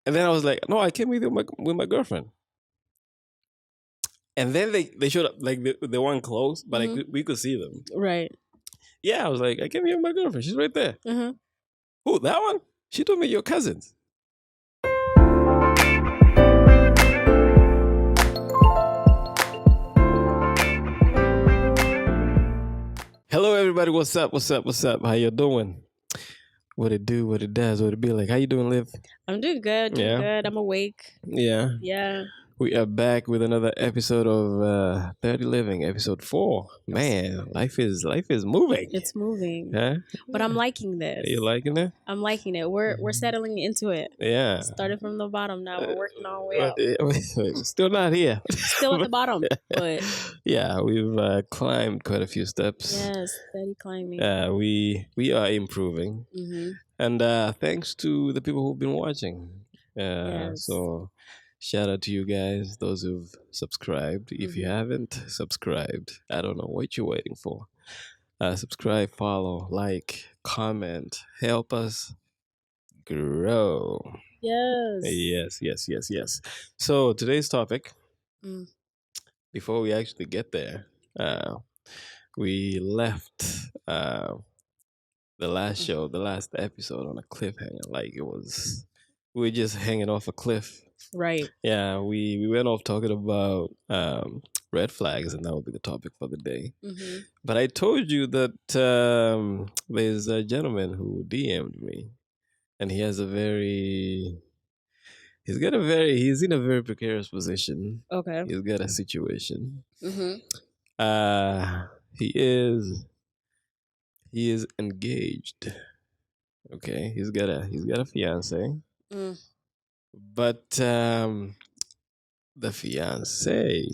And then I was like, no, I came with my girlfriend. And then they showed up, like they weren't close, but we could see them. Right. Yeah, I was like, I came here with my girlfriend. She's right there. Uh-huh. Who, that one? She told me your cousins. Hello, everybody. What's up? What's up? What's up? How you doing? What it do? What it does? What it be like? How you doing, Liv? I'm doing good. Doing good. I'm awake. Yeah. Yeah. We are back with another episode of 30 Living, episode 4. Man, life is moving. It's moving. Huh? But I'm liking this. Are you liking it? I'm liking it. We're settling into it. Yeah. Started from the bottom. Now we're working our way up. Still not here. Still at the bottom. But yeah, we've climbed quite a few steps. yes, steady climbing. We are improving. Mm-hmm. And thanks to the people who've been watching. Yes. So shout out to you guys, those who've subscribed. If you haven't subscribed, I don't know what you're waiting for. Subscribe, follow, like, comment, help us grow. Yes. Yes. So today's topic, Mm. before we actually get there, we left the last show, the last episode on a cliffhanger. Like we were just hanging off a cliff. Right. Yeah, we went off talking about red flags, and that would be the topic for the day. Mm-hmm. But I told you that there's a gentleman who DM'd me, and he's in a very precarious position. Okay. He's got a situation. Mm-hmm. He is engaged. Okay, he's got a fiance. Mm. But the fiance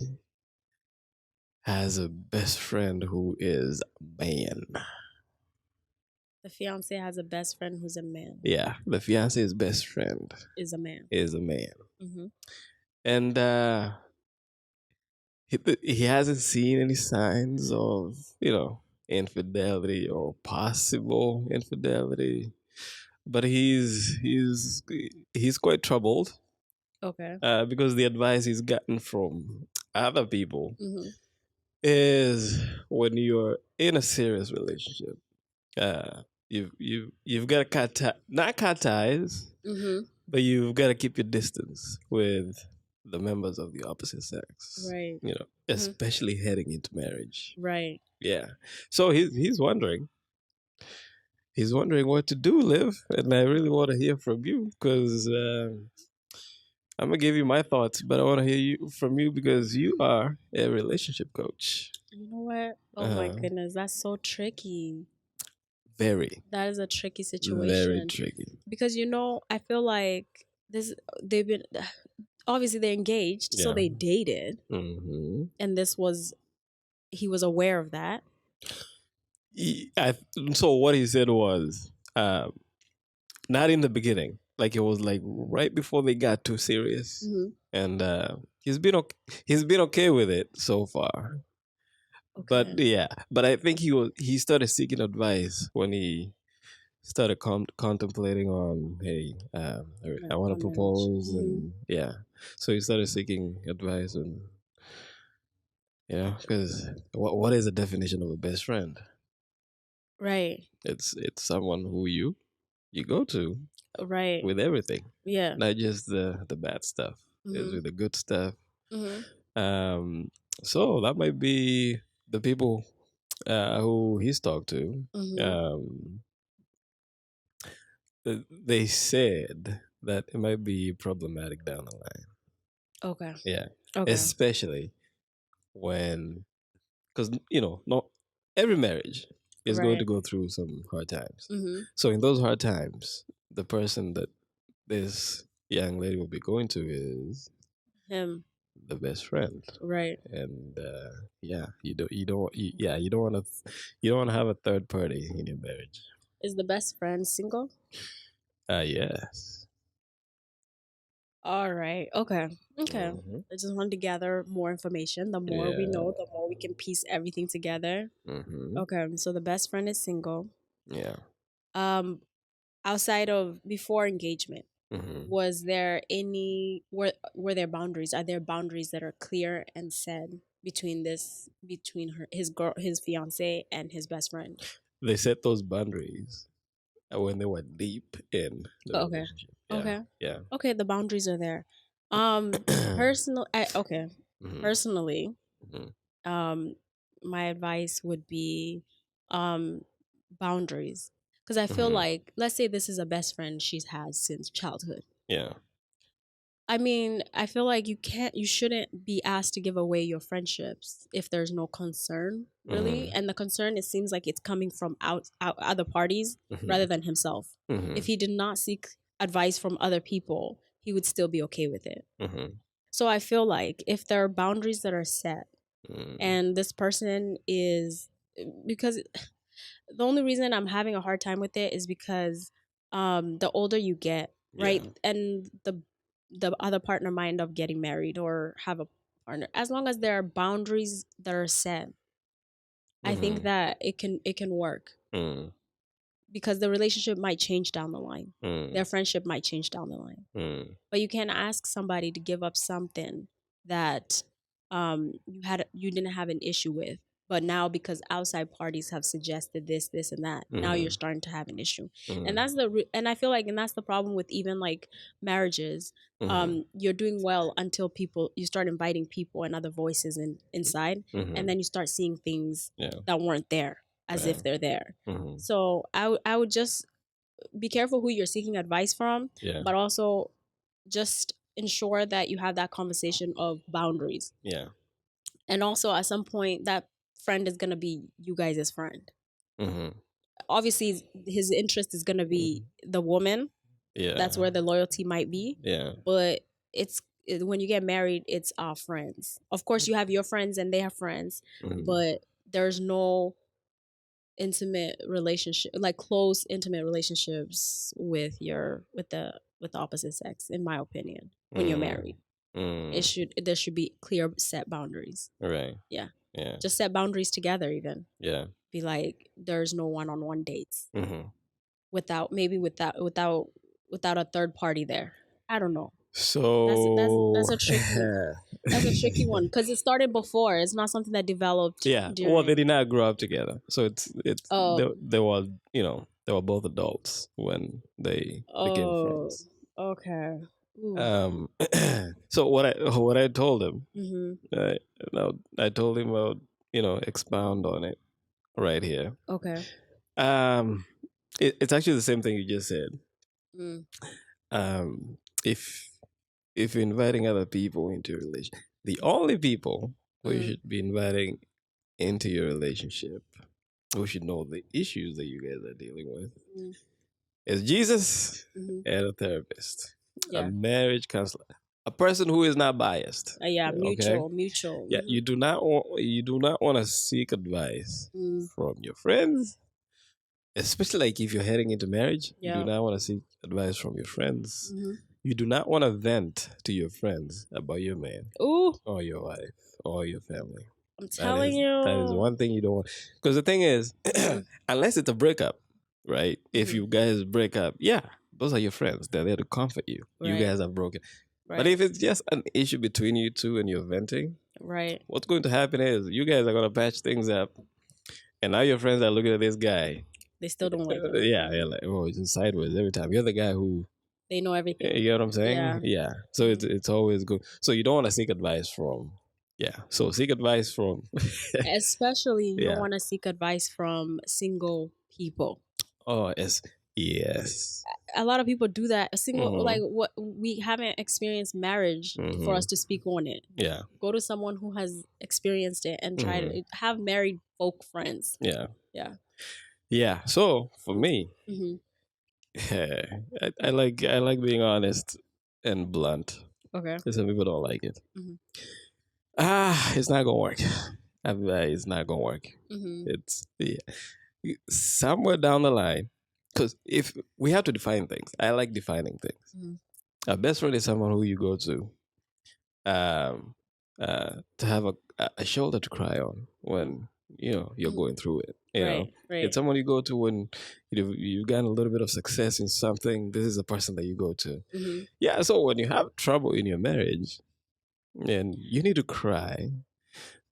has a best friend who is a man. The fiance has a best friend who's a man. Yeah, the fiance's best friend Is a man. Mm-hmm. And he hasn't seen any signs of, infidelity or possible infidelity. But he's quite troubled. Okay. Because the advice he's gotten from other people Mm-hmm. is when you're in a serious relationship, you've got to not cut ties, Mm-hmm. but you've got to keep your distance with the members of the opposite sex. Right. Especially heading into marriage. Right. Yeah. So he's wondering. He's wondering what to do, Liv, and I really want to hear from you because I'm gonna give you my thoughts, but I want to hear from you because you are a relationship coach. You know what? Oh my goodness, that's so tricky. Very. That is a tricky situation. Very tricky. Because I feel like they've been obviously they're engaged, so they dated, and he was aware of that. So what he said was, not in the beginning. Like it was like right before they got too serious, and he's been okay with it so far. Okay. But I think he started seeking advice when he started contemplating on, hey, I want to propose, and so he started seeking advice, and because what is the definition of a best friend? Right. It's someone who you go to. Right. With everything. Yeah. Not just the bad stuff. It's with the good stuff. So that might be the people who he's talked to. They said that it might be problematic down the line. Okay. Yeah. Okay. Especially when, because, not every marriage is going to go through some hard times. So in those hard times, the person that this young lady will be going to is him, the best friend, right? And you don't want to have a third party in your marriage. Is the best friend single? Yes. All right. Okay. I just wanted to gather more information. The more we know, the more we can piece everything together. Okay. So the best friend is single. Yeah. Outside of before engagement. was there any were there boundaries? Are there boundaries that are clear and said between his fiance and his best friend? They set those boundaries when they were deep in the relationship. Yeah. Okay, the boundaries are there. Personally, my advice would be boundaries, because I feel like, let's say this is a best friend she's had since childhood. Yeah. I mean, I feel like you shouldn't be asked to give away your friendships if there's no concern, really. And the concern, it seems like it's coming from out other parties rather than himself. If he did not seek advice from other people, he would still be okay with it. So I feel like if there are boundaries that are set, and this person is, because the only reason I'm having a hard time with it is because the older you get, right? And the other partner might end up getting married or have a partner. As long as there are boundaries that are set, I think that it can work. Because the relationship might change down the line. Their friendship might change down the line. But you can't ask somebody to give up something that you didn't have an issue with. But now, because outside parties have suggested this, and that, now you're starting to have an issue. And that's and I feel like, and that's the problem with even like marriages. You're doing well until you start inviting people and other voices inside, and then you start seeing things that weren't there as if they're there. So I would just be careful who you're seeking advice from, but also just ensure that you have that conversation of boundaries. And also, at some point, that friend is going to be you guys' friend. Obviously, his interest is going to be the woman. That's where the loyalty might be. But when you get married, it's our friends. Of course, you have your friends and they have friends, but there's no intimate relationship, like close intimate relationships with the opposite sex, in my opinion. When you're married, there should be clear set boundaries. Right. Yeah. Just set boundaries together. Even be like, there's no one-on-one dates without a third party there. I don't know. So that's a tricky one, because it started before. It's not something that developed. Well, they did not grow up together, so they were they were both adults when they became friends. Okay. So what I told him, I told him I'll expound on it right here. Okay. It's actually the same thing you just said. If you're inviting other people into a relationship, the only people who you should be inviting into your relationship, who should know the issues that you guys are dealing with, is Jesus and a therapist, a marriage counselor, a person who is not biased. Mutual. Yeah, you do not want to seek advice from your friends, especially like if you're heading into marriage. You do not want to seek advice from your friends. You do not want to vent to your friends about your man or your wife or your family. I'm telling you. That is one thing you don't want. Because the thing is, unless it's a breakup, right? If you guys break up, those are your friends. They're there to comfort you. Right. You guys are broken. Right. But if it's just an issue between you two and you're venting, what's going to happen is you guys are going to patch things up. And now your friends are looking at this guy. They still don't like him. They're like, oh, it's sideways every time. You're the guy who... They know everything. You know what I'm saying? Yeah. So it's always good. So you don't want to seek advice from... So seek advice from... Especially you don't want to seek advice from single people. Oh, yes. A lot of people do that. Like what we haven't experienced marriage for us to speak on it. Yeah. Go to someone who has experienced it and try to have married folk friends. Yeah. Yeah. So for me, I like being honest and blunt. Okay. Some people don't like it. It's not gonna work. It's not gonna work. It's somewhere down the line, because if we have to define things, I like defining things. A best friend is someone who you go to have a shoulder to cry on when you're going through it. You know, Right. Right. it's someone you go to when you've gotten a little bit of success in something. This is a person that you go to. Mm-hmm. Yeah. So when you have trouble in your marriage and you need to cry,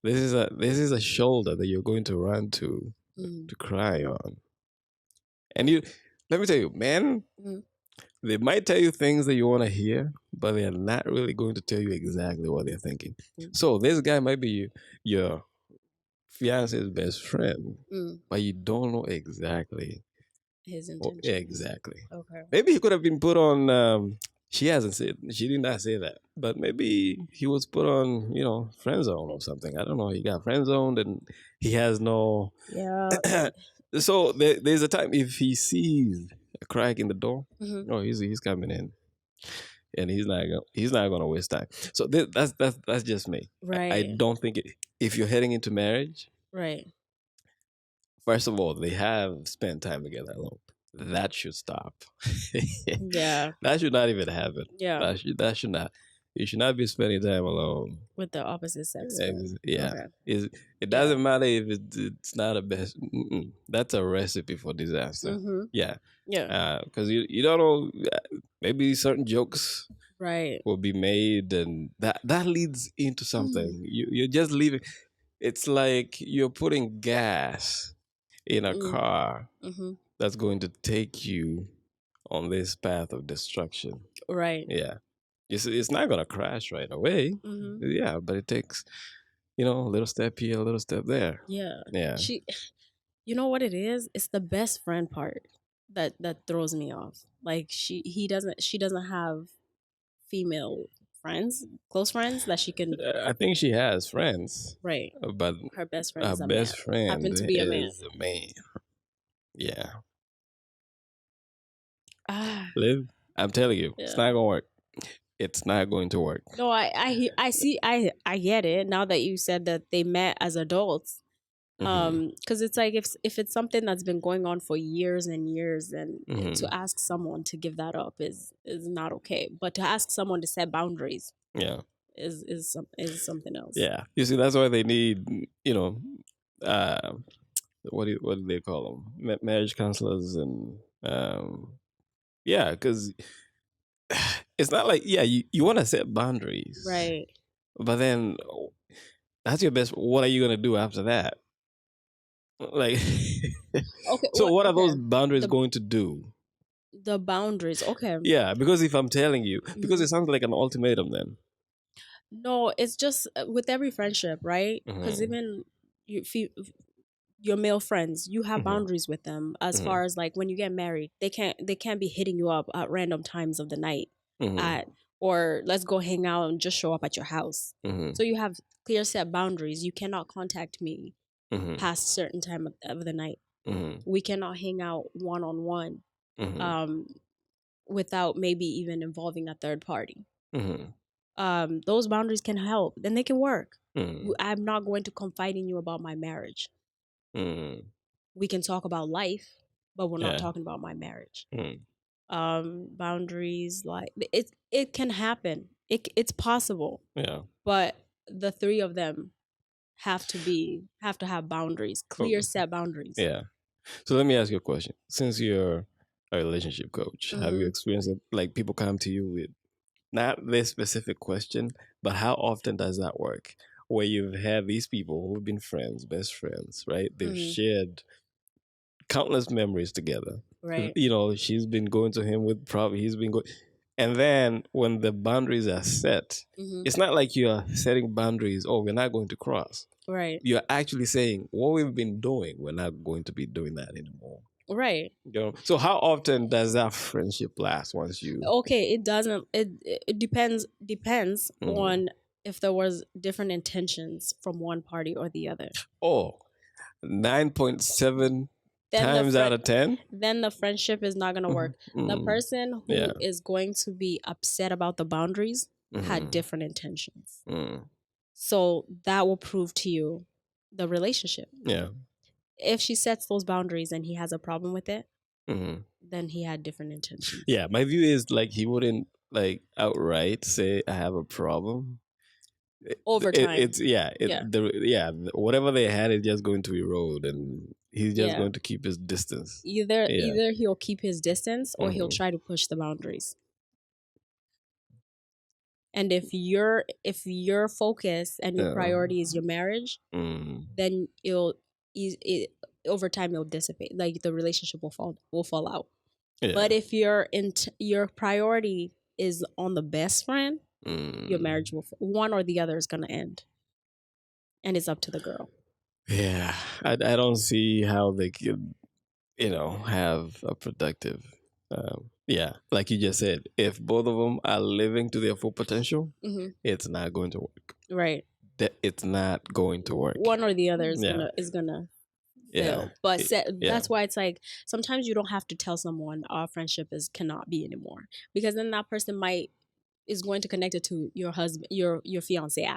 this is a shoulder that you're going to run to cry on. And let me tell you, man, they might tell you things that you want to hear, but they're not really going to tell you exactly what they're thinking. So this guy might be your fiance's best friend, but you don't know exactly his intention. Exactly. Okay. Maybe he could have been put on. She did not say that, but maybe he was put on, friend zone or something. I don't know. He got friend zoned and he has no. Yeah. So there's a time if he sees a crack in the door, he's coming in, and he's not gonna waste time. So that's just me. Right. I don't think if you're heading into marriage, right. first of all, they have spent time together alone. That should stop. Yeah. That should not even happen. Yeah. That should not. You should not be spending time alone with the opposite sex. Yeah. Okay. It doesn't matter if it's not a best. That's a recipe for disaster. Yeah. Yeah. Because you don't know. Maybe certain jokes right will be made, and that leads into something. You're just leaving. It's like you're putting gas in a car that's going to take you on this path of destruction. Right. Yeah. It's not going to crash right away. Yeah, but it takes, a little step here, a little step there. Yeah. Yeah. You know what it is? It's the best friend part that throws me off. Like she doesn't have female friends, close friends that she can. I think she has friends. Right. But her best friend is a best man. friend Happen to be a man. is a man. Yeah. Liv, I'm telling you, it's not gonna work. It's not going to work. No, I see. I get it now that you said that they met as adults. Because it's like if it's something that's been going on for years and years, then to ask someone to give that up is not okay. But to ask someone to set boundaries, is something else. Yeah, you see, that's why they need, what do they call them? Marriage counselors and yeah, because it's not like you want to set boundaries, right? But then that's your best. What are you gonna do after that? Like, okay. So what are those boundaries going to do? The boundaries, okay. Yeah, because if I'm telling you, because it sounds like an ultimatum then. No, it's just with every friendship, right? Because even your male friends, you have boundaries with them as far as like when you get married, they can't be hitting you up at random times of the night or let's go hang out and just show up at your house. So you have clear set boundaries. You cannot contact me past certain time of the night. We cannot hang out one-on-one without maybe even involving a third party. Those boundaries can help. Then they can work. I'm not going to confide in you about my marriage. We can talk about life, but we're not talking about my marriage. Boundaries, like it can happen. It's possible. Yeah. But the three of them have to have boundaries, clear set boundaries. Yeah. So let me ask you a question. Since you're a relationship coach, have you experienced it? Like people come to you with not this specific question, but how often does that work? Where you've had these people who've been friends, best friends, right? They've shared countless memories together. Right. She's been going to him with he's been going. And then when the boundaries are set, it's not like you're setting boundaries, we're not going to cross. Right. You're actually saying what we've been doing, we're not going to be doing that anymore. Right. So how often does that friendship last once you... Okay, it doesn't. It depends on if there was different intentions from one party or the other. 9.7 times out of 10? Then the friendship is not going to work. The person who is going to be upset about the boundaries had different intentions. So that will prove to you the relationship. Yeah. If she sets those boundaries and he has a problem with it, then he had different intentions. Yeah, my view is like he wouldn't like outright say I have a problem, over time. It's whatever they had is just going to erode, and he's just going to keep his distance. Either he'll keep his distance or he'll try to push the boundaries. And if your focus and your priority is your marriage, then over time it'll dissipate. Like the relationship will fall out. Yeah. But if your priority is on the best friend, your marriage one or the other is gonna end, and it's up to the girl. Yeah, I don't see how they could, have a productive. Like you just said, if both of them are living to their full potential, it's not going to work. Right. It's not going to work. One or the other is gonna fail. But that's why it's like sometimes you don't have to tell someone our friendship cannot be anymore, because then that person is going to connect it to your husband, your fiance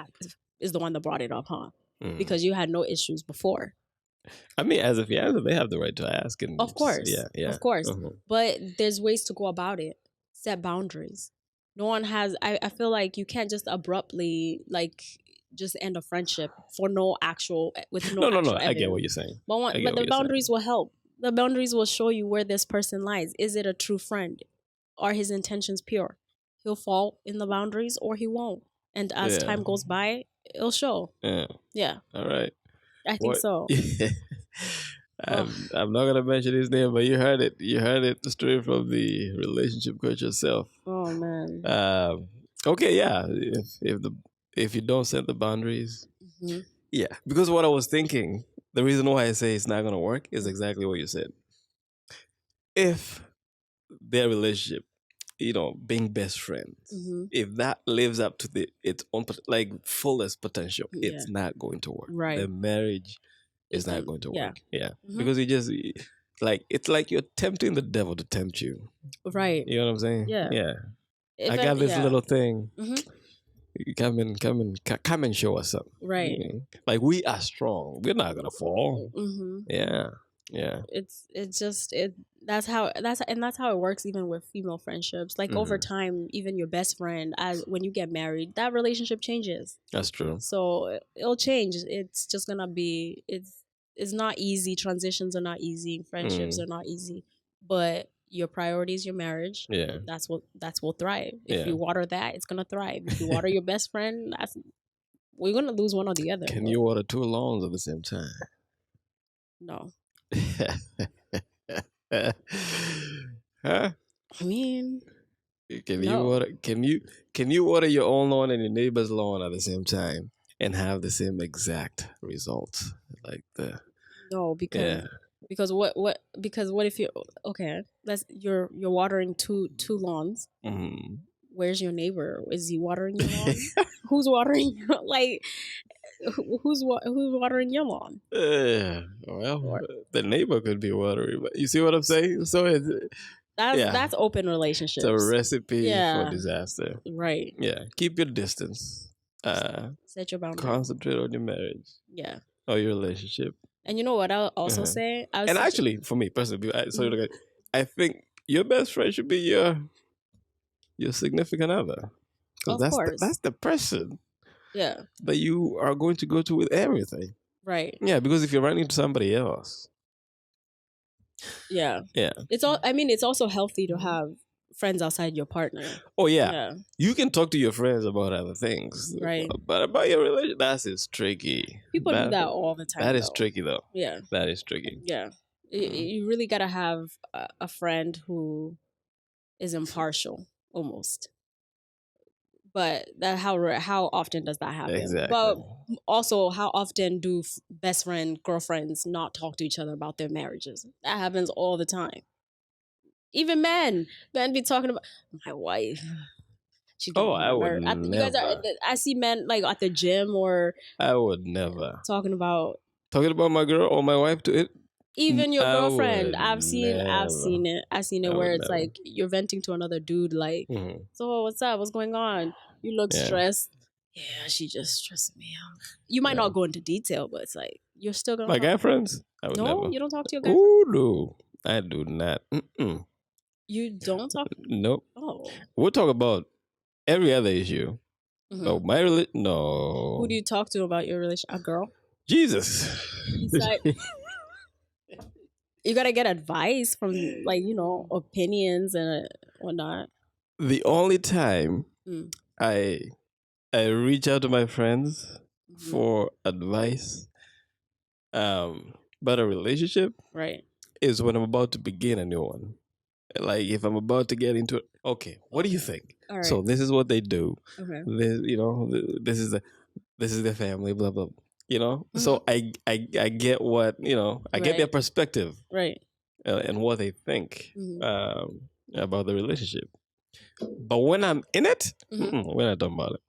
is the one that brought it up, huh? Because you had no issues before. I mean, as a fiance, they have the right to ask. And of course. Of course. But there's ways to go about it. Set boundaries. No one has, I feel like you can't just abruptly, just end a friendship for no. I get what you're saying. But the boundaries will help. The boundaries will show you where this person lies. Is it a true friend? Are his intentions pure? He'll fall in the boundaries or he won't. And as time goes by, it'll show. Yeah. All right. I think so. I'm not gonna mention his name, but you heard it. You heard it straight from the relationship coach yourself. Oh man. Okay, yeah. If you don't set the boundaries, because what I was thinking, the reason why I say it's not gonna work is exactly what you said. If their relationship, being best friends, if that lives up to its own fullest potential, it's not going to work. Right. The marriage is not going to work. Yeah. Because you just it's like you're tempting the devil to tempt you. Right. You know what I'm saying? Yeah. Yeah. I got this little thing. Come and show us something. Right. Like we are strong. We're not gonna fall. Yeah. That's how it works even with female friendships. Like over time, even your best friend, when you get married, that relationship changes. That's true. So it'll change. It's just gonna be it's not easy. Transitions are not easy. Friendships are not easy. But your priority is your marriage. Yeah. That's what thrive. If you water that, it's gonna thrive. If you water your best friend, we're gonna lose one or the other. Can you water two lawns at the same time? No. Huh? I mean, can you water your own lawn and your neighbor's lawn at the same time and have the same exact results? No, because what if you're watering two lawns? Where's your neighbor? Is he watering your lawn? Who's watering who's watering your lawn? The neighbor could be watering, but you see what I'm saying? So that's open relationships. It's a recipe for disaster. Right. Yeah. Keep your distance. Set your boundaries. Concentrate on your marriage. Yeah. Or your relationship. And you know what I'll also say? Actually, for me personally, I think your best friend should be your significant other. Of course. That's the person. Yeah. That you are going to go to with everything. Right. Yeah, because if you're running into somebody else. Yeah. Yeah. It's also healthy to have friends outside your partner. Oh yeah. You can talk to your friends about other things. Right. But about your relationship, that is tricky. People do that all the time. That is tricky though. Yeah. That is tricky. Yeah. You really gotta have a friend who is impartial, almost. But how often does that happen? Exactly. But also, how often do best friend girlfriends not talk to each other about their marriages? That happens all the time. Even men be talking about my wife. I would never. You guys I see men at the gym or. I would never talking about my girl or my wife to it. Even your girlfriend, I've seen it where it's like you're venting to another dude, so what's up? What's going on? You look stressed. Yeah, she just stressed me out. You might not go into detail, but it's like you're still gonna. My guy friends? I would never. You don't talk to your guy. Oh no, I do not. You don't talk. Nope. Oh. We'll talk about every other issue. No, no. Who do you talk to about your relationship? A girl? Jesus. You gotta get advice from, like, opinions and whatnot. The only time I reach out to my friends for advice about a relationship, right, is when I'm about to begin a new one. Like if I'm about to get into it, okay, what do you think? all right. So this is what they do. Okay. This is their family, blah blah. So I get what I get their perspective, right, and what they think about the relationship. But when I'm in it, we're not talking about it.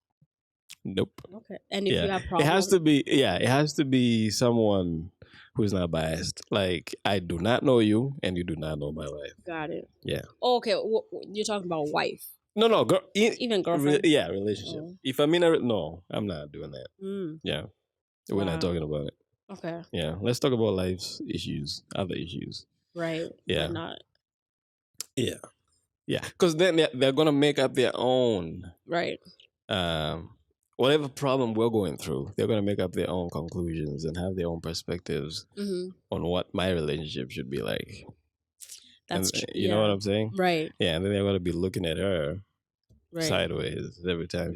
Nope. Okay. And if you have problems, it has to be someone who's not biased. Like I do not know you, and you do not know my wife. Got it. Yeah. Oh, okay. You're talking about wife. No, girl. Even girlfriend. Relationship. Oh. If I'm in no, I'm not doing that. Yeah, we're not talking about it. Okay. Yeah, let's talk about life's issues, other issues. Right. Yeah. But not. Yeah. Yeah, because then they're gonna make up their own. Right. Whatever problem we're going through, they're gonna make up their own conclusions and have their own perspectives on what my relationship should be like. That's true. You know what I'm saying? Right. Yeah, and then they're gonna be looking at her sideways every time.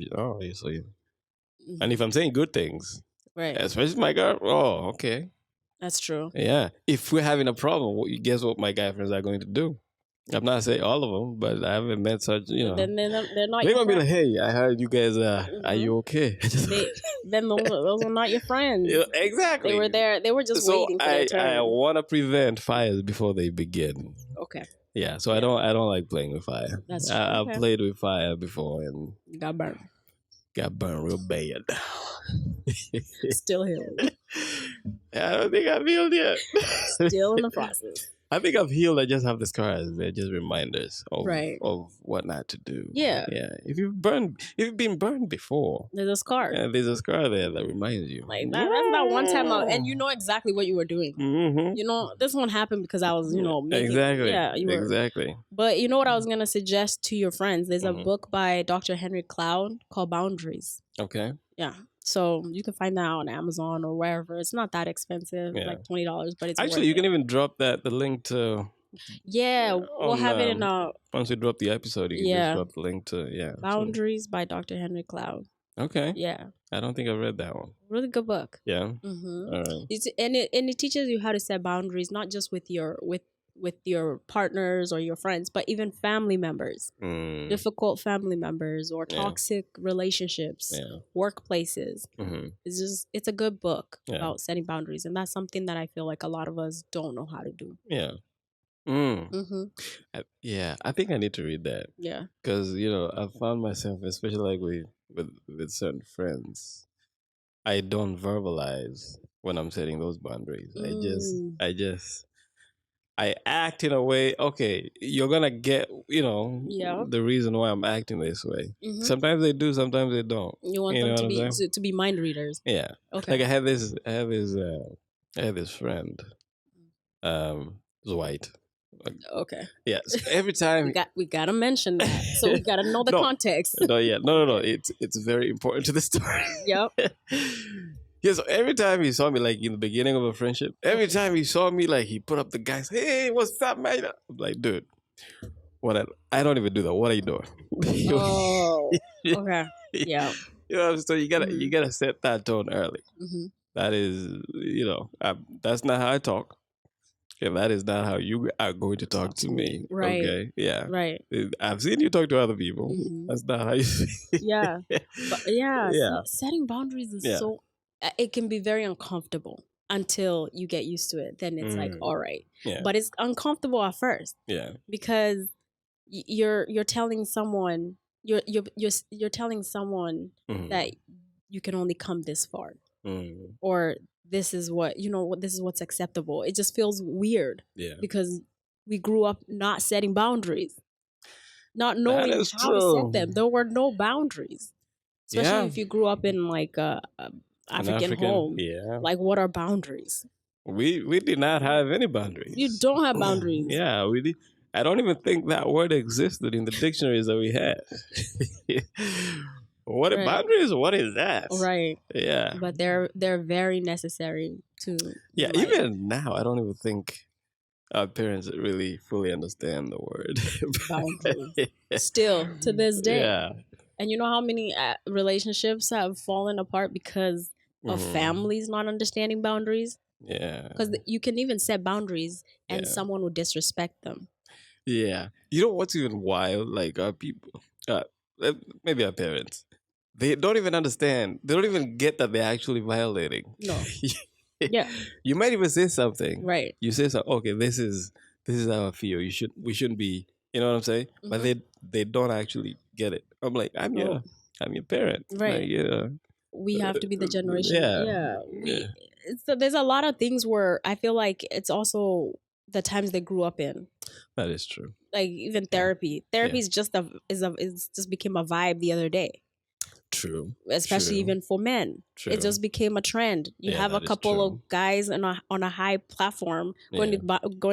And if I'm saying good things, right, especially my girl, oh, okay, that's true. Yeah, if we're having a problem, guess what my guy friends are going to do? I'm not saying all of them, but I haven't met such, Then they're not. They're gonna be like, "Hey, I heard you guys. Are you okay?" Then those are not your friends. Yeah, exactly. They were there. They were just waiting for their turn. I want to prevent fires before they begin. Okay. Yeah, so I don't like playing with fire. That's true. I've played with fire before and got burned. Got burned real bad. Still healed. I don't think I've healed yet. Still in the process. I think I've healed. I just have the scars. They're just reminders of what not to do. Yeah. Yeah. If you've been burned before, there's a scar. Yeah, there's a scar there that reminds you. Like that's that one time out, and you know exactly what you were doing. Mm-hmm. You know, this one happened because I was, exactly. Yeah, you were. Exactly. But you know what I was gonna suggest to your friends? There's a book by Dr. Henry Cloud called Boundaries. Okay. Yeah. So you can find that on Amazon or wherever. It's not that expensive, like $20, but it's actually you can even drop the link to. Yeah, we'll have it in once we drop the episode, you can just drop the link to Boundaries by Dr. Henry Cloud. Okay. Yeah. I don't think I read that one. Really good book. Yeah. Mm-hmm. All right. It teaches you how to set boundaries, not just with your partners or your friends, but even family members, difficult family members or toxic relationships, workplaces. Mm-hmm. It's a good book about setting boundaries. And that's something that I feel like a lot of us don't know how to do. Yeah. Mm-hmm. I think I need to read that. Yeah. Because, I found myself, especially like with certain friends, I don't verbalize when I'm setting those boundaries. I act in a way, okay, you're going to get, the reason why I'm acting this way. Mm-hmm. Sometimes they do, sometimes they don't. You want them to be mind readers. Yeah. Okay. Like I had this friend, was white. Okay. Yes. Every time we gotta mention that, so we gotta know the context. No. It's very important to the story. Yep. Yeah, so every time he saw me, like in the beginning of a friendship, every time he saw me, like he put up the guys, hey, what's up, man? I'm like, dude, I don't even do that. What are you doing? Oh, okay. Yeah. So you gotta set that tone early. Mm-hmm. That is, that's not how I talk. And that is not how you are going to talk to me. Right. Okay. Yeah. Right. I've seen you talk to other people. Mm-hmm. That's not how you Yeah. But yeah. Setting boundaries is so, it can be very uncomfortable until you get used to it. Then it's like, all right. Yeah. But it's uncomfortable at first. Yeah. Because you're telling someone, you're telling someone that you can only come this far. Or this is what's acceptable. It just feels weird. Yeah. Because we grew up not setting boundaries, not knowing how to set them. There were no boundaries, especially if you grew up in like a African home. Yeah. Like, what are boundaries? We did not have any boundaries. You don't have boundaries. Yeah, we did. I don't even think that word existed in the dictionaries that we had. What are Right. boundaries? What is that? Right. Yeah. But they're very necessary to Yeah. life. Even now, I don't even think our parents really fully understand the word Boundaries. Still to this day. Yeah. And you know how many relationships have fallen apart because of Mhm. families not understanding boundaries? Yeah. Because you can even set boundaries and Yeah. someone would disrespect them. Yeah. You know what's even wild? Like our people, maybe our parents, they don't even understand. They don't even get that they're actually violating. No. Yeah. You might even say something. Right. You say something. Okay, this is how I feel. We shouldn't be. You know what I'm saying? But they don't actually get it. I'm like, I'm No. your parent. Right. Like, yeah. We have to be the generation. Yeah. Yeah. So there's a lot of things where I feel like it's also the times they grew up in. That is true. Like even therapy. Therapy is just just became a vibe the other day. True. Especially True. even for men. True. It just became a trend. You Yeah, have a that is couple true. of guys on a high platform going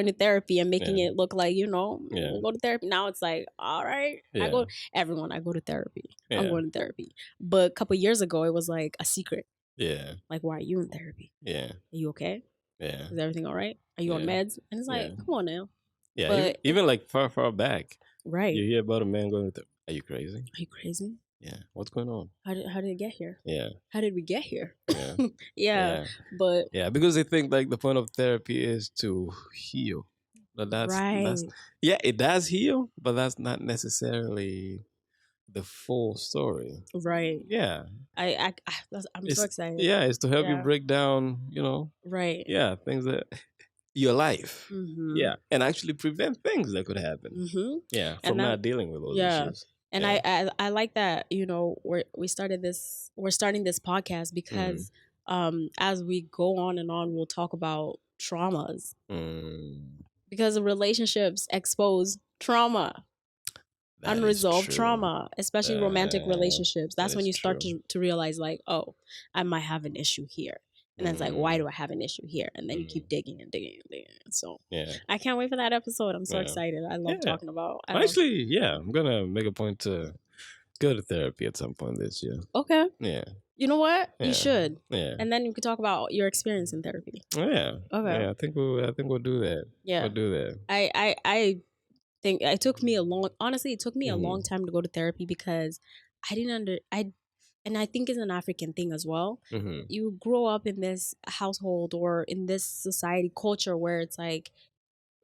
to therapy and making it look like, go to therapy. Now it's like, all right, I go to therapy. Yeah. I'm going to therapy. But a couple of years ago, it was like a secret. Yeah. Like, why are you in therapy? Yeah. Are you okay? Yeah. Is everything all right? Are you on meds? And it's like, come on now. Yeah. But even like far back. Right. You hear about a man going to are you crazy? Are you crazy? Yeah. What's going on? How did it get here? Yeah. How did we get here? Yeah. Yeah. But yeah, because they think like the point of therapy is to heal. But that's it does heal, but that's not necessarily the full story. Right. Yeah. I'm so excited. Yeah, it's to help you break down, Right. Yeah, things that your life. Mm-hmm. Yeah. And actually prevent things that could happen. Mm-hmm. Yeah. From not dealing with those issues. And I like that, we're starting this podcast because as we go on and on, we'll talk about traumas. Because relationships expose trauma. That unresolved trauma, especially romantic relationships. That's when you start to realize like, oh, I might have an issue here. And then it's like, why do I have an issue here? And then you keep digging and digging and digging. So I can't wait for that episode. I'm so excited. I love talking about. Actually, I'm gonna make a point to go to therapy at some point this year. Okay. Yeah. You know what? You should. Yeah. And then you could talk about your experience in therapy. Yeah. Okay. Yeah, I think we'll do that. Yeah. We'll do that. I think it took me a long time to go to therapy because I didn't and I think it's an African thing as well. Mm-hmm. You grow up in this household or in this society culture where it's like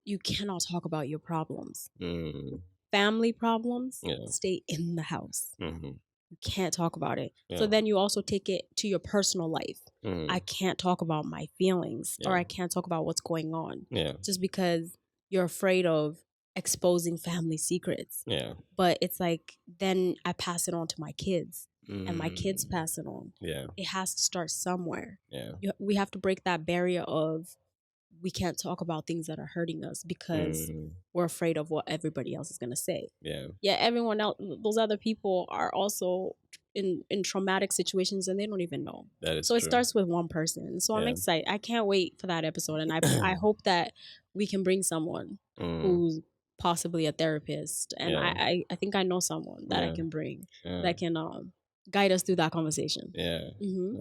you cannot talk about your problems. Family problems stay in the house. Mm-hmm. You can't talk about it. So then you also take it to your personal life. I can't talk about my feelings or I can't talk about what's going on. Just because you're afraid of exposing family secrets. But it's like then I pass it on to my kids. And my kids pass it on. It has to start somewhere. We have to break that barrier of we can't talk about things that are hurting us because we're afraid of what everybody else is going to say. Everyone else, those other people are also in traumatic situations and they don't even know. That is so true. It starts with one person. So I'm excited. I can't wait for that episode. And I hope that we can bring someone who's possibly a therapist. And I think I know someone that I can bring that can guide us through that conversation.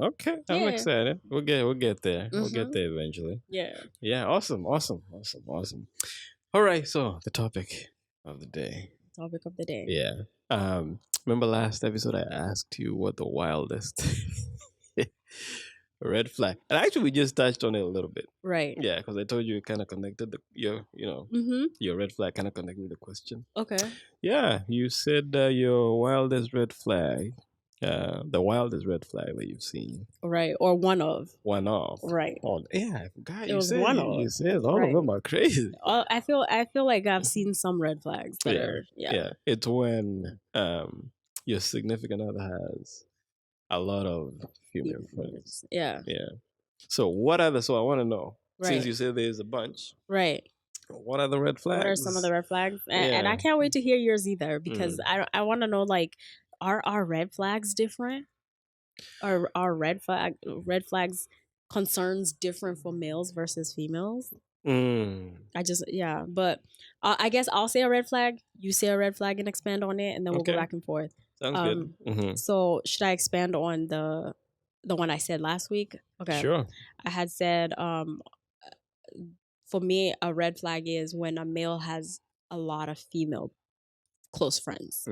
Okay, I'm excited. We'll get there. We'll get there eventually. Awesome. All right, so the topic of the day. Remember last episode I asked you what the wildest red flag, and actually we just touched on it a little bit, right? Yeah, because I told you it kind of connected your red flag kind of connected with the question. Okay. Yeah, you said your wildest red flag. The wildest red flag that you've seen. Right. Or one of. Right. Oh, yeah, I forgot. It was one of. You said all of them are crazy. I feel like I've seen some red flags that are. It's when your significant other has a lot of female friends. Yeah. So so I want to know, since you said there's a bunch. Right. What are the red flags? What are some of the red flags? And I can't wait to hear yours either because I want to know like, are our red flags different? Are red flags concerns different for males versus females? But I guess I'll say a red flag. You say a red flag and expand on it, and then we'll go back and forth. Sounds good. So should I expand on the one I said last week? Okay. Sure. I had said for me a red flag is when a male has a lot of female close friends.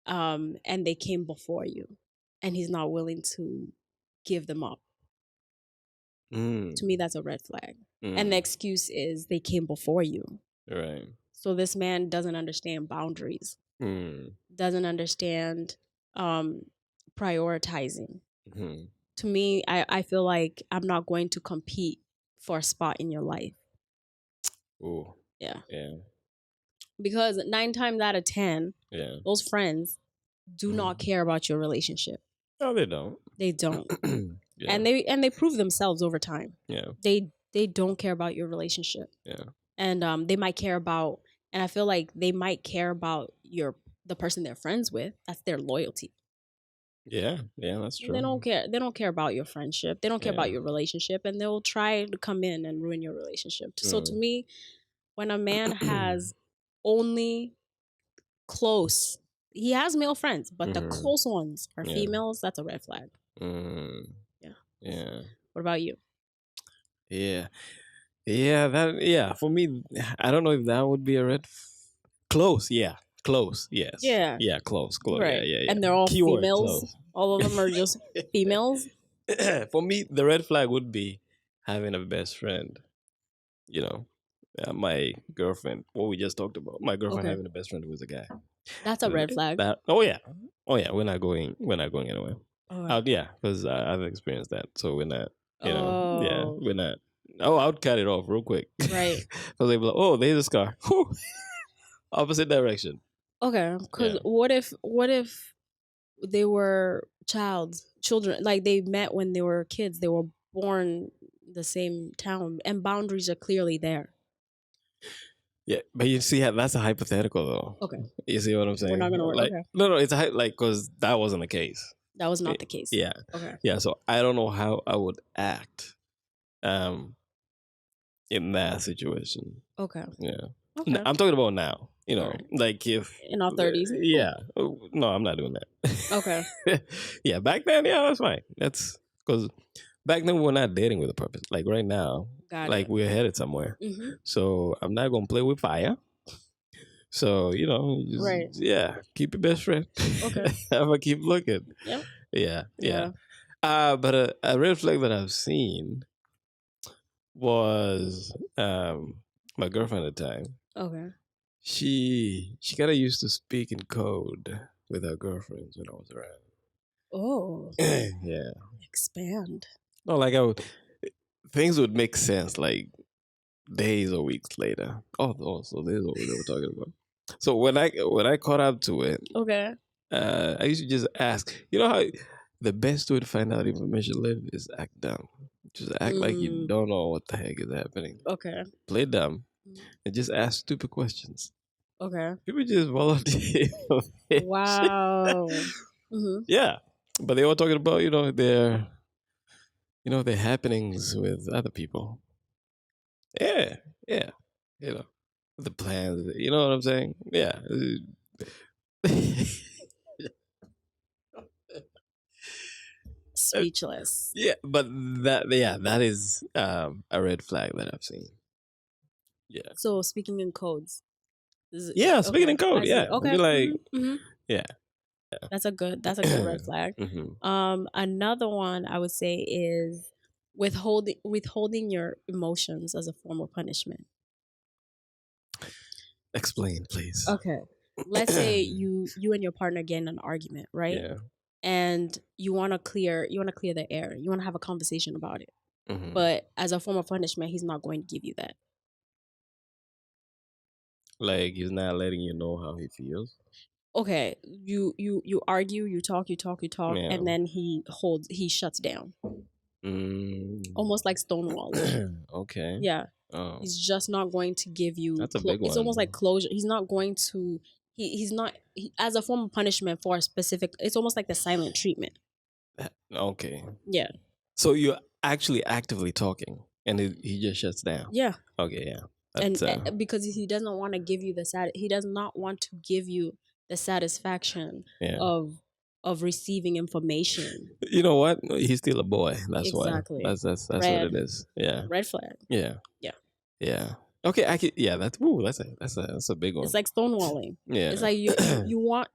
And they came before you and he's not willing to give them up. To me that's a red flag. And the excuse is they came before you. Right. So this man doesn't understand boundaries. Doesn't understand prioritizing. To me, I feel like I'm not going to compete for a spot in your life. Oh. Yeah. Yeah. Because 9 times out of 10, those friends do not care about your relationship. No, they don't. They don't. And they prove themselves over time. Yeah. They don't care about your relationship. Yeah. And they might care about, and I feel like they might care about the person they're friends with. That's their loyalty. Yeah, that's true. They don't care. They don't care about your friendship. They don't care about your relationship, and they'll try to come in and ruin your relationship. So to me, when a man has only close, he has male friends, but the close ones are females, that's a red flag. Yeah. What about you? Yeah, for me, I don't know if that would be a close, close, yes. Yeah, close, right. yeah. And they're all females. Close. All of them are just females. For me, the red flag would be having a best friend. You know, my girlfriend, what we just talked about, my girlfriend having a best friend who was a guy. That's a red flag. Oh yeah, we're not going anywhere. Yeah, because I've experienced that. So we're not, we're not. Oh, I would cut it off real quick. Right. Because they'd be like, oh, there's a scar. Opposite direction. Okay. Because what if they were children, like they met when they were kids, they were born the same town, and boundaries are clearly there. Yeah, but you see, that's a hypothetical though. Okay. You see what I'm saying? We're not gonna work. Like, okay. No, it's because that wasn't the case. That was not the case. Yeah. Okay. Yeah, so I don't know how I would act in that situation. Okay. Yeah. Okay. I'm talking about now. You know, like if in our 30s. Yeah. No, I'm not doing that. Okay. Yeah, back then, that's fine. That's because back then we were not dating with a purpose. Like right now, we're headed somewhere. So I'm not gonna play with fire. So keep your best friend. Okay. I'm gonna keep looking. Yep. Yeah. But a red flag that I've seen was my girlfriend at the time. Okay. She got used to speak in code with her girlfriends when I was around. Oh. Yeah. Expand. No, like things would make sense like days or weeks later. Oh, so this is what we were talking about. So when I caught up to it, okay, I used to just ask. You know how the best way to find out if a man should live is act dumb. Just act like you don't know what the heck is happening. Okay. Play dumb and just ask stupid questions. Okay. People just volunteer. Wow. Yeah, but they were talking about their happenings with other people. Yeah. The plans. You know what I'm saying? Yeah. Speechless. Yeah, but that is a red flag that I've seen. Yeah. So speaking in codes. Speaking in code. Yeah. Okay. Like, yeah. That's a good red flag. Another one I would say is withholding your emotions as a form of punishment. Explain, please. Okay. Let's say you and your partner get in an argument, right? Yeah. And you want to clear the air. You want to have a conversation about it. But as a form of punishment, he's not going to give you that. Like he's not letting you know how he feels. Okay, you argue, you talk, and then he shuts down. Almost like stonewalling. Okay. Yeah. Oh. He's just not going to give you. That's a big one. It's almost like closure. He's not going to. He's not as a form of punishment for a specific. It's almost like the silent treatment. Okay. Yeah. So you're actually actively talking, and he just shuts down. Yeah. Okay. Yeah. And because he doesn't want to give you he does not want to give you the satisfaction Yeah. of receiving information. You know what? He's still a boy. That's Exactly. why. That's what Red. it is. Yeah. Red flag. Yeah. Yeah. Yeah. Okay. Yeah. That's that's a big one. It's like stonewalling. Yeah. It's like you want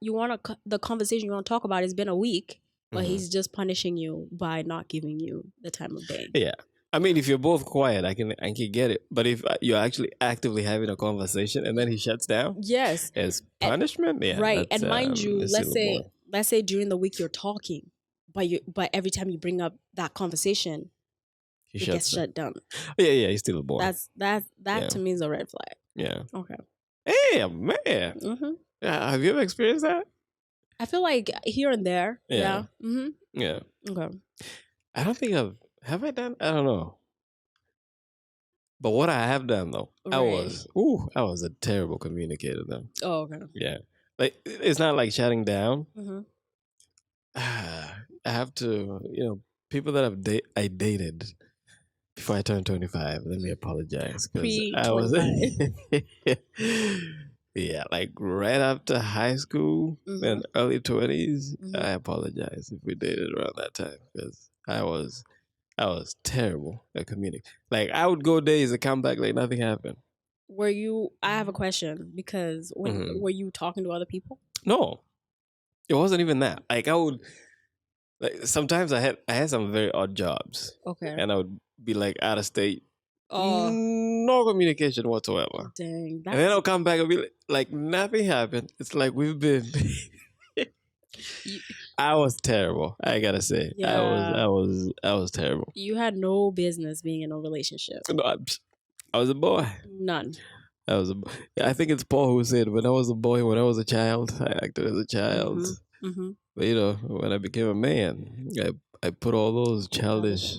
the conversation you want to talk about. It's been a week, but he's just punishing you by not giving you the time of day. Yeah. I mean, if you're both quiet, I can get it. But if you're actually actively having a conversation and then he shuts down, yes, as punishment, yeah, right. And mind you, it's let's still a boy. say during the week you're talking, but every time you bring up that conversation, He it gets shut down. Yeah, he's still a boy. That Yeah. to me is a red flag. Yeah. Okay. Hey, man. Yeah, have you ever experienced that? I feel like here and there. Yeah. Yeah. Yeah. Okay. I don't think have I done? I don't know. But what I have done though, I was a terrible communicator though. Oh, okay. Yeah. Like it's not like shutting down. Mm-hmm. I have to, people that I dated before I turned 25. Let me apologize because I was, yeah, like right after high school and early 20s. I apologize if we dated around that time because I was terrible at communicating. Like I would go days and come back like nothing happened. I have a question because were you talking to other people? No, it wasn't even that. Like I would, like sometimes I had some very odd jobs. Okay. And I would be like out of state. Oh. No communication whatsoever. Dang. And then I'll come back and be like nothing happened. It's like we've been. I was terrible. I gotta say, yeah. I was terrible. You had no business being in a relationship. No, I was a boy. None. I think it's Paul who said, when I was a boy, when I was a child, I acted as a child. But when I became a man, I put all those childish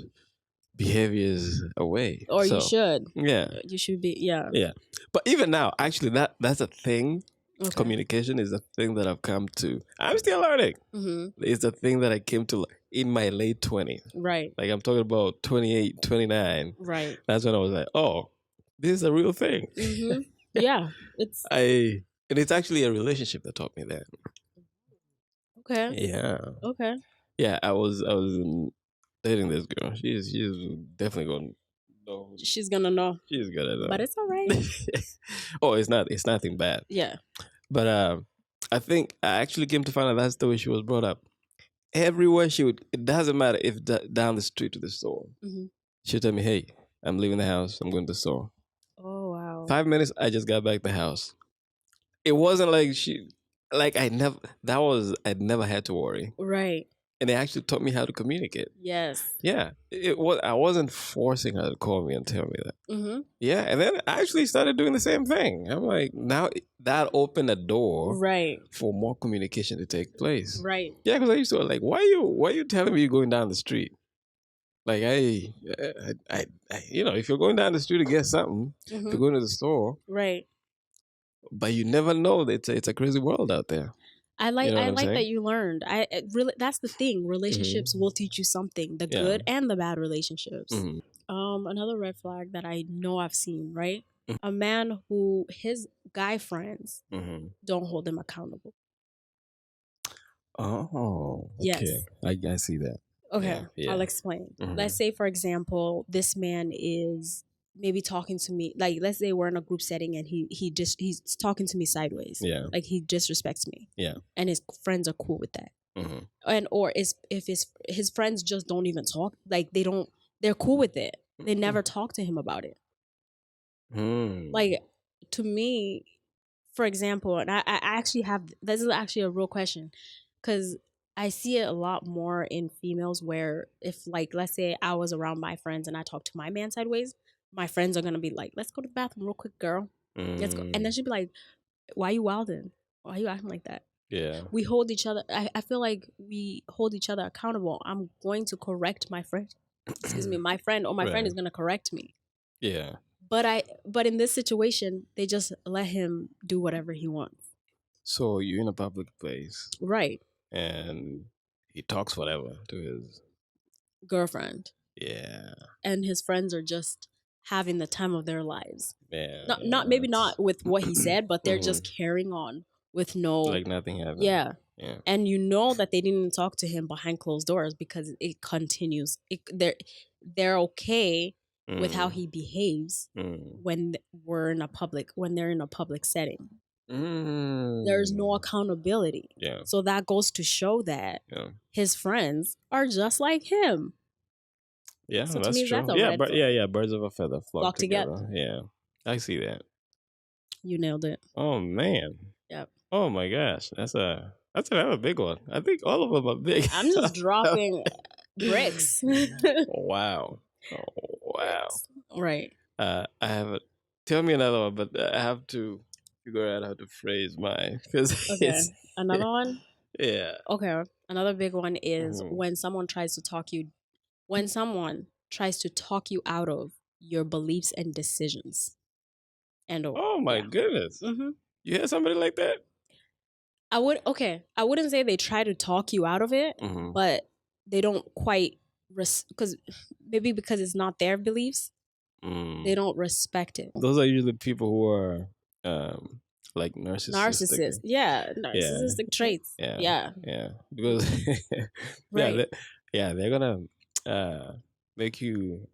behaviors away. Or you should. Yeah. You should be. Yeah. Yeah. But even now, actually, that's a thing. Okay. Communication is a thing that I've come to. I'm still learning. It's a thing that I came to in my late 20s. Right. Like I'm talking about 28, 29. Right. That's when I was like, oh, this is a real thing. Yeah. And it's actually a relationship that taught me that. Okay. Yeah. Okay. Yeah, I was dating this girl. She's definitely gonna know. She's gonna know. She's gonna know. But it's all right. Oh, it's nothing bad. Yeah. But I think I actually came to find out that's the way she was brought up. Everywhere she would, it doesn't matter if down the street to the store. She'd tell me, "Hey, I'm leaving the house. I'm going to the store." Oh wow. 5 minutes, I just got back to the house. It wasn't like I'd never had to worry. Right. And it actually taught me how to communicate. Yes. Yeah. I wasn't forcing her to call me and tell me that. Yeah. And then I actually started doing the same thing. I'm like, now that opened a door for more communication to take place. Right. Yeah, because I used to like, why are you telling me you're going down the street? Like I if you're going down the street to get something, if you're going to the store. Right. But you never know that it's a crazy world out there. I like that you learned. That's the thing. Relationships will teach you something, the good and the bad relationships. Another red flag that I know I've seen, right? A man who his guy friends don't hold him accountable. Oh, okay. Yes. I see that. Okay, I'll explain. Let's say, for example, this man is maybe talking to me, like let's say we're in a group setting and he's talking to me sideways. Yeah. Like he disrespects me. Yeah. And his friends are cool with that. And or if his friends just don't even talk, like they're cool with it. They never talk to him about it. Like to me, for example, and I actually have, this is actually a real question, because I see it a lot more in females where if, like, let's say I was around my friends and I talk to my man sideways, my friends are going to be like, let's go to the bathroom real quick, girl. Let's go. And then she'd be like, why are you wilding? Why are you acting like that? Yeah. We hold each other. I feel like we hold each other accountable. I'm going to correct my friend. Excuse me, my friend, or my friend is going to correct me. Yeah. But in this situation, they just let him do whatever he wants. So you're in a public place. Right. And he talks whatever to his girlfriend. Yeah. And his friends are just having the time of their lives. Yeah. Not maybe not with what he said, but they're just carrying on with no, like nothing happened. yeah. Yeah. And you know that they didn't talk to him behind closed doors because it continues. They're okay with how he behaves when they're in a public setting. There's no accountability. Yeah. So that goes to show that his friends are just like him. Yeah, So to that's me, true. that's a Yeah, red but flag. yeah, birds of a feather flock together. Yeah, I see that. You nailed it. Oh man. Yep. Oh my gosh, that's another big one. I think all of them are big. I'm just dropping bricks. Wow. Oh, wow. Right. I have tell me another one, but I have to figure out how to phrase mine because Okay. Another one. Yeah. Okay. Another big one is when someone tries to talk you out of your beliefs and decisions. And oh my goodness, you had somebody like that? I wouldn't say they try to talk you out of it, but they don't quite because it's not their beliefs. They don't respect it. Those are usually people who are like narcissistic. Narcissistic traits. Yeah. Because right. they're gonna make you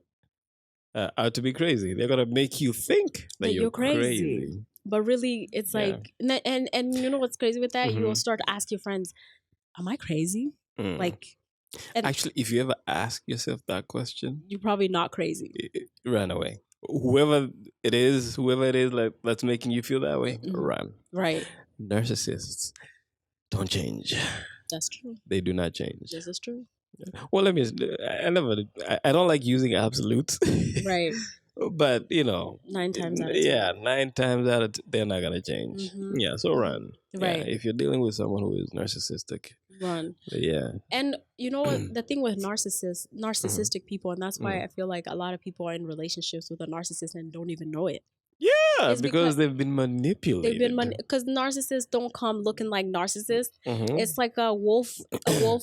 out to be crazy. They're gonna make you think that you're crazy. But really, it's like, and you know what's crazy with that? You will start to ask your friends, "Am I crazy?" Like, actually, if you ever ask yourself that question, you're probably not crazy. Run away. Whoever it is, like that's making you feel that way, run. Right. Narcissists don't change. That's true. They do not change. This is true. Well, I don't like using absolutes. Right. But 9 times out of 10. 9 times out of 10, they're not gonna change. Yeah, so run. Right. Yeah, if you're dealing with someone who is narcissistic, run. Yeah. And you know what? The thing with narcissistic people, and that's why I feel like a lot of people are in relationships with a narcissist and don't even know it. Yeah, because they've been manipulated. Because narcissists don't come looking like narcissists. It's like a wolf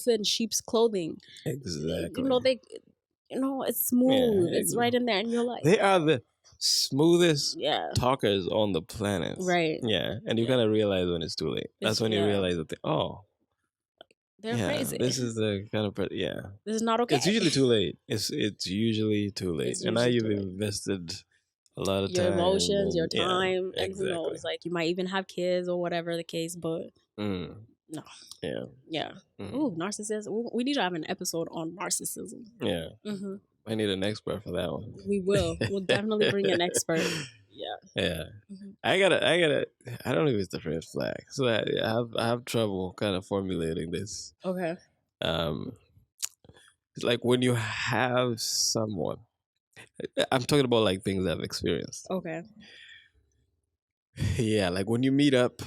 in sheep's clothing. Exactly. It's smooth. It's right in there, and you're like, they are the smoothest talkers on the planet. Right. Yeah, and you kind of realize when it's too late. That's when you realize that they're crazy. This is the kind of this is not okay. It's usually too late. It's usually too late, and now you've invested a lot of your time, emotions, your time, and and who knows? Like you might even have kids or whatever the case, but no. Yeah. Ooh, narcissism. We need to have an episode on narcissism. Yeah. I need an expert for that one. We will. We'll definitely bring an expert. Yeah. I don't know if it's the red flag. So I have trouble kind of formulating this. Okay. It's like when you have someone. I'm talking about like things I've experienced. Okay. Yeah, like when you meet up,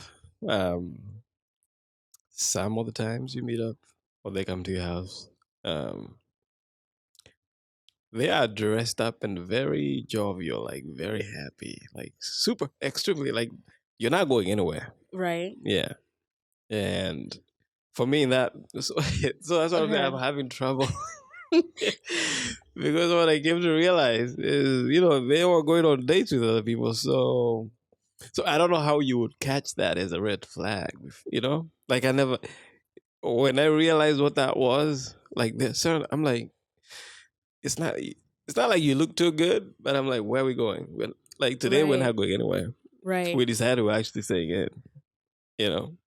some of the times you meet up or they come to your house, they are dressed up and very jovial, like very happy, like super, extremely, like you're not going anywhere. Right. Yeah. And for me, so that's why I'm having trouble. Because what I came to realize is, they were going on dates with other people. So I don't know how you would catch that as a red flag, Like when I realized what that was, like I'm like, it's not like you look too good, but I'm like, where are we going? Like today we're not going anywhere. Right. We decided we're actually staying in,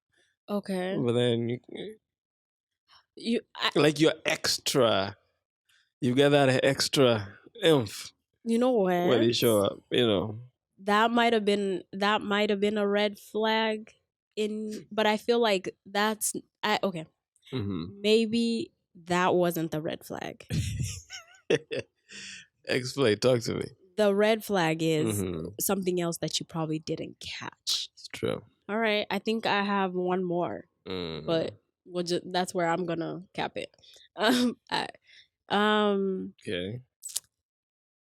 Okay. But then you're extra. You get that extra oomph. You know what? When you show up, That might have been a red flag but I feel like okay. Maybe that wasn't the red flag. Explain, talk to me. The red flag is something else that you probably didn't catch. It's true. All right, I think I have one more, but that's where I'm gonna cap it. Okay.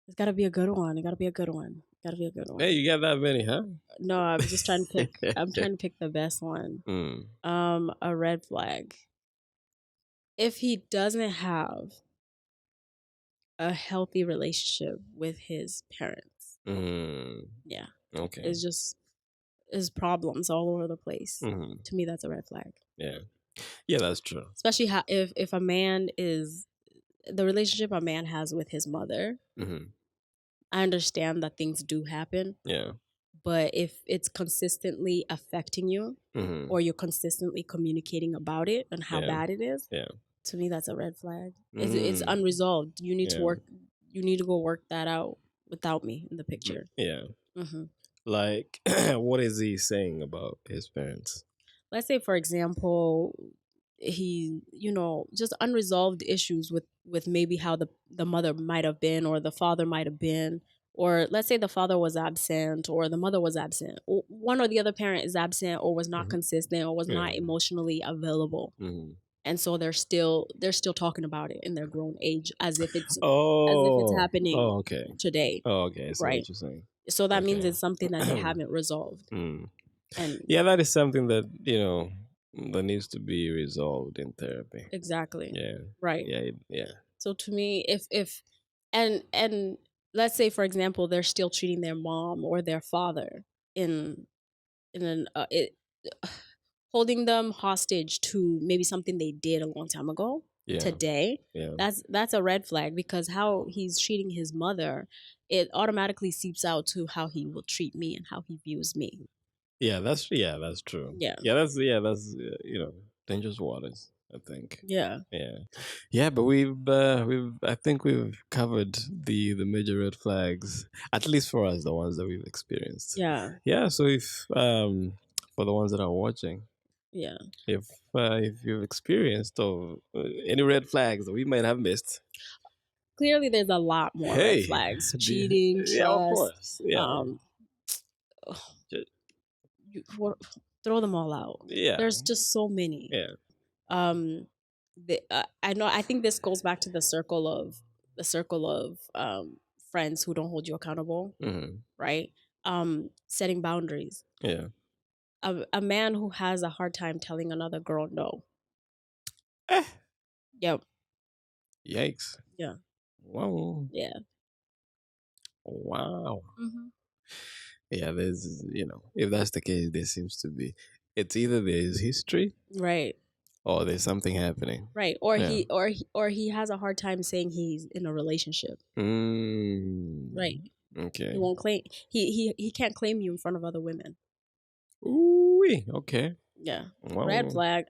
It's gotta be a good one. Hey, you got that many, huh? No, I'm just trying to pick. I'm trying to pick the best one. A red flag. If he doesn't have a healthy relationship with his parents. Yeah. Okay. It's just is problems all over the place. Mm-hmm. To me, that's a red flag. Yeah. Yeah, that's true. Especially if a man is the relationship a man has with his mother. Mm-hmm. I understand that things do happen. Yeah. But if it's consistently affecting you, Mm-hmm. or you're consistently communicating about it and how Yeah. bad it is, Yeah. to me that's a red flag. Mm. It's unresolved. You need to Yeah. work. You need to go work that out without me in the picture. Yeah. Mm-hmm. Like, what is he saying about his parents? Let's say, for example, he, just unresolved issues with maybe how the mother might have been or the father might have been, or let's say the father was absent or the mother was absent, or one or the other parent is absent or was not Mhm. consistent or was not Yeah. emotionally available. Mm-hmm. And so they're still talking about it in their grown age as if it's Oh. happening Oh, okay. today, Oh, okay. I see right? what you're saying. So that means Okay. it's something that they haven't resolved. Mm. And Yeah, that is something that, that needs to be resolved in therapy. exactly. Yeah. Right. Yeah. Yeah. So to me, if and let's say, for example, they're still treating their mom or their father in an holding them hostage to maybe something they did a long time ago. Yeah. Today, Yeah. that's a red flag, because how he's treating his mother, it automatically seeps out to how he will treat me and how he views me. Yeah, that's true. Yeah. That's dangerous waters, I think. Yeah. Yeah, but I think we've covered the major red flags, at least for us, the ones that we've experienced. Yeah. Yeah, so if for the ones that are watching, Yeah. if you've experienced any red flags that we might have missed, Clearly there's a lot more red flags. Cheating, trust, yeah, of course. Yeah. Throw them all out. Yeah. There's just so many. Yeah. I think this goes back to the circle of friends who don't hold you accountable, Mm-hmm. right? Setting boundaries. Yeah. A man who has a hard time telling another girl no. Yep. Yikes. Yeah. Wow. Yeah. Wow. Mm-hmm. Yeah, there's, if that's the case, there seems to be, it's either there's history, right, or there's something happening, right, or Yeah. he has a hard time saying he's in a relationship, right? Okay. He won't claim he can't claim you in front of other women. Ooh, okay. Yeah. Wow. Red flag.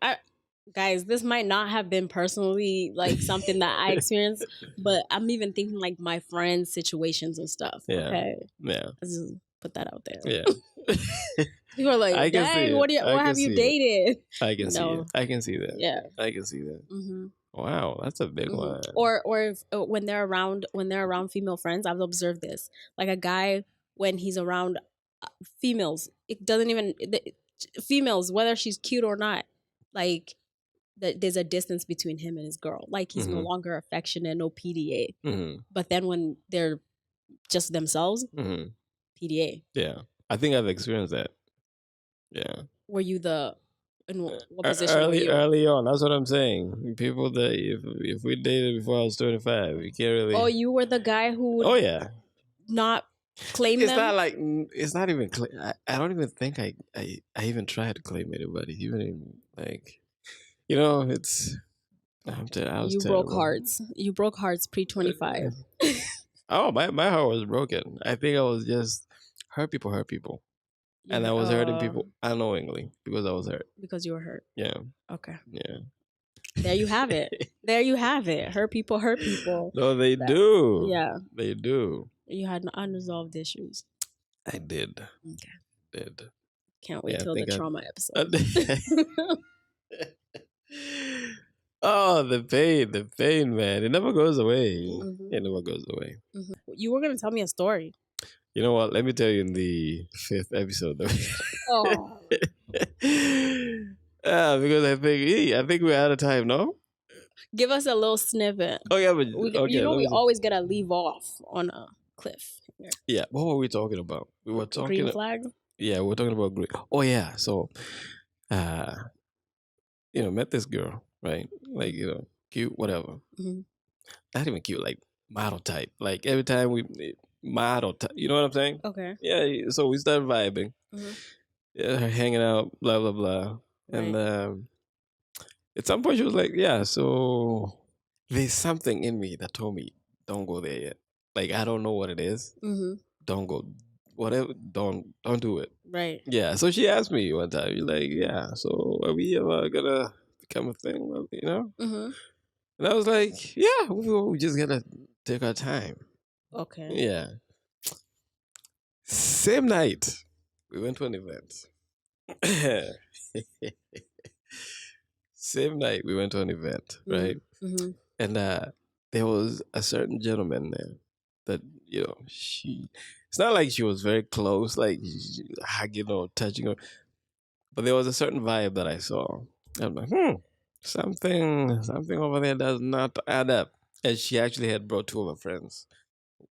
Guys, this might not have been personally like something that I experienced, but I'm even thinking like my friends' situations and stuff. Yeah. Okay. Yeah. Let's just put that out there. Yeah. People are like, I can see dang, it. what I can have you see it. dated? I can see No. it. I can see that. Yeah. I can see that. Mm-hmm. Wow, that's a big one. Or if, when they're around female friends, I've observed this. Like a guy, when he's around females, it doesn't even females, whether she's cute or not, like there's a distance between him and his girl. Like he's no Mhm. longer affectionate, no PDA. Mm-hmm. But then when they're just themselves, Mm-hmm. PDA. Yeah, I think I've experienced that. Yeah. Were you in what position were you? Early on, that's what I'm saying. People that if we dated before I was 25, you can't really. Oh, you were the guy who would Oh yeah. not claim It's them? not like it's not even. I don't even think I even tried to claim anybody. Even like, it's. I was You broke terrible. hearts. You broke hearts pre-25. Oh, my heart was broken. I think I was just hurt people. And I was hurting people unknowingly because I was hurt. Because you were hurt. Yeah. Okay. Yeah. There you have it. There you have it. Hurt people hurt people. No, they do. Yeah. They do. You had unresolved issues. I did. Okay. Did. Can't wait Yeah, I till the think trauma episode. Oh, the pain, man. It never goes away. Mhm. It never goes away. Mhm. You were going to tell me a story. You know what? Let me tell you in the 5th episode. Oh. Because I think we're out of time, no? Give us a little snippet. Oh yeah, but we always got to leave off on a cliff. Yeah, what were we talking about? We were talking Green flag? Yeah, we're talking about green. Oh yeah, so met this girl, right? Like, cute, whatever. Mm-hmm. Not even cute, like model type. Like every time model type, you know what I'm saying? Okay. Yeah, so we started vibing. Mm-hmm. yeah, her hanging out, blah blah blah. And Right. at some point she was like, "Yeah, so there's something in me that told me don't go there yet. Like I don't know what it is. Mm-hmm. Don't go. Whatever. Don't do it." Right. Yeah. So she asked me one time. She's like, "Yeah, so are we ever gonna become a thing? Well, you know?" Mm-hmm. And I was like, "Yeah, we just gotta take our time." Okay. Yeah. Same night, we went to an event. Same night, we went to an event, right? Mm-hmm. And there was a certain gentleman there that, she. It's not like she was very close, like hugging or touching her, but there was a certain vibe that I saw. I'm like, something over there does not add up. And she actually had brought two of her friends,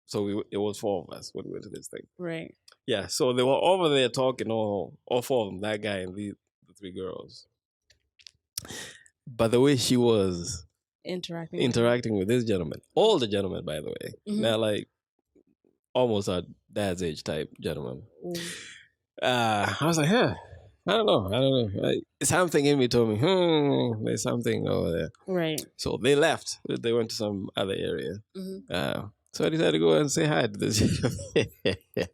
so it was four of us when we went to this thing. Right. Yeah, so they were over there talking, all four of them, that guy and the three girls. But the way she was interacting with this gentleman, older gentleman, by the way, not like almost our dad's age type gentleman. I was like, I don't know. Something in me told me, there's something over there. Right. So they left. They went to some other area. So I decided to go and say hi to this gentleman.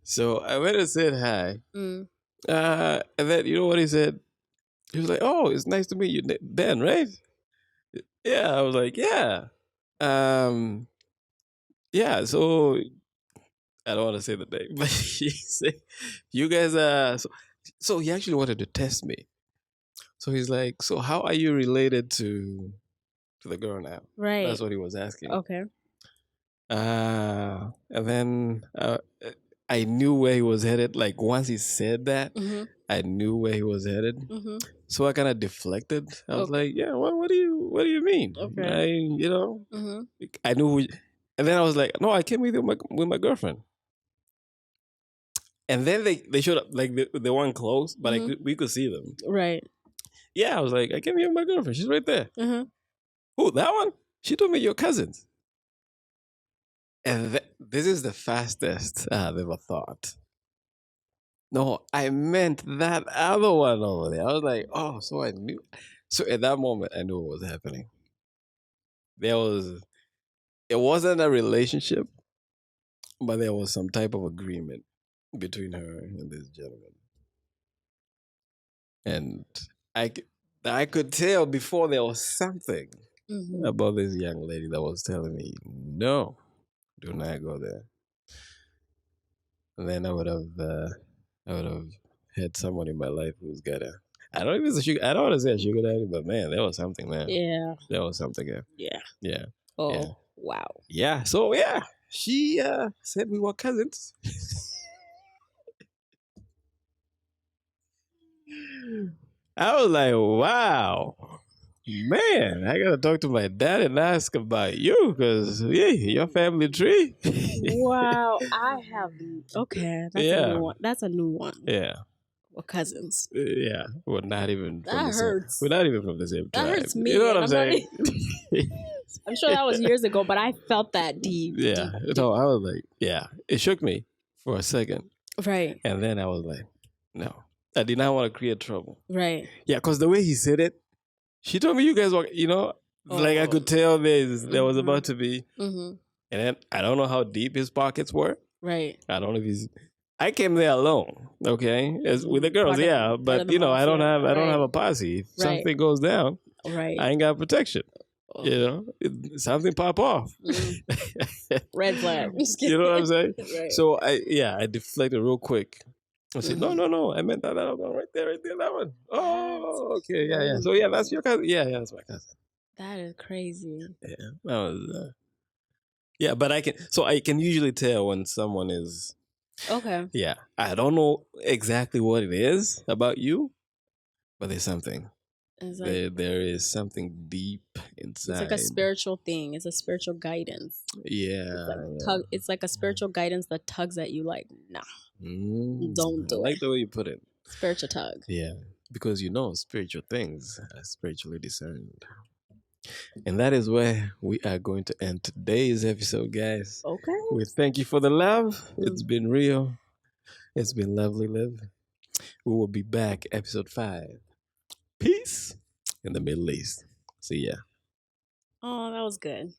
So I went and said hi. And then you know what he said? He was like, "Oh, it's nice to meet you, Ben, right?" Yeah, I was like, "Yeah, yeah." So I don't want to say the name, but he said, "You guys are." So he actually wanted to test me. So he's like, "So how are you related to the girl now?" Right. That's what he was asking. Okay. And then I knew where he was headed. Like once he said that, I knew where he was headed. So I kind of deflected. I was like, "Yeah, what do you mean?" Okay. I knew. And then I was like, "No, I came with my girlfriend." And then they showed up. Like they weren't close, but we could see them. Right. Yeah, I was like, "I came here with my girlfriend. She's right there." Who, that one? She told me your cousins. And this is the fastest I've ever thought. No, I meant that other one over there. I was like, "Oh, so I knew." So at that moment, I knew what was happening. It wasn't a relationship, but there was some type of agreement between her and this gentleman. And I could tell before there was something about this young lady that was telling me, "No, do not go there." And then I would have had someone in my life who's got a. I don't even I don't want to say a sugar daddy, but man, there was something there. Yeah. There was something there. Yeah. Yeah. Oh, yeah. wow. Yeah. So yeah, she said we were cousins. I was like, wow, man, I gotta talk to my dad and ask about you because yeah, your family tree. Wow, I have okay. That's a new one. That's a new one. Yeah. We're cousins. Yeah, we're not even. That hurts. We're not even from the same tribe. That hurts me. You know what I'm saying? I'm sure that was years ago, but I felt that deep. Yeah. Deep. No, I was like, yeah. It shook me for a second. Right. And then I was like, no. I did not want to create trouble. Right. Yeah, because the way he said it, she told me you guys were, like I could tell there was about to be. And then I don't know how deep his pockets were. Right. I don't know if I came there alone, okay, with the girls, yeah, but I don't have a posse. If something goes down, right, I ain't got protection. Something pop off. Red flag. You know what I'm saying? Right. So I deflected real quick. I said, no, I meant that one right there, that one. Oh, okay, yeah. So yeah, that's your cousin. Yeah, that's my cousin. That is crazy. Yeah, that was. Yeah, but I can usually tell when someone is. Okay. Yeah, I don't know exactly what it is about you, but there's something. There is something deep inside. It's like a spiritual thing. It's a spiritual guidance. Yeah. It's like a spiritual guidance that tugs at you like, nah, don't do it. I like the way you put it. Spiritual tug. Yeah, because spiritual things are spiritually discerned. And that is where we are going to end today's episode, guys. Okay. We thank you for the love. It's been real. It's been lovely, Liv. We will be back, episode 5. Peace in the Middle East. See ya. Oh, that was good.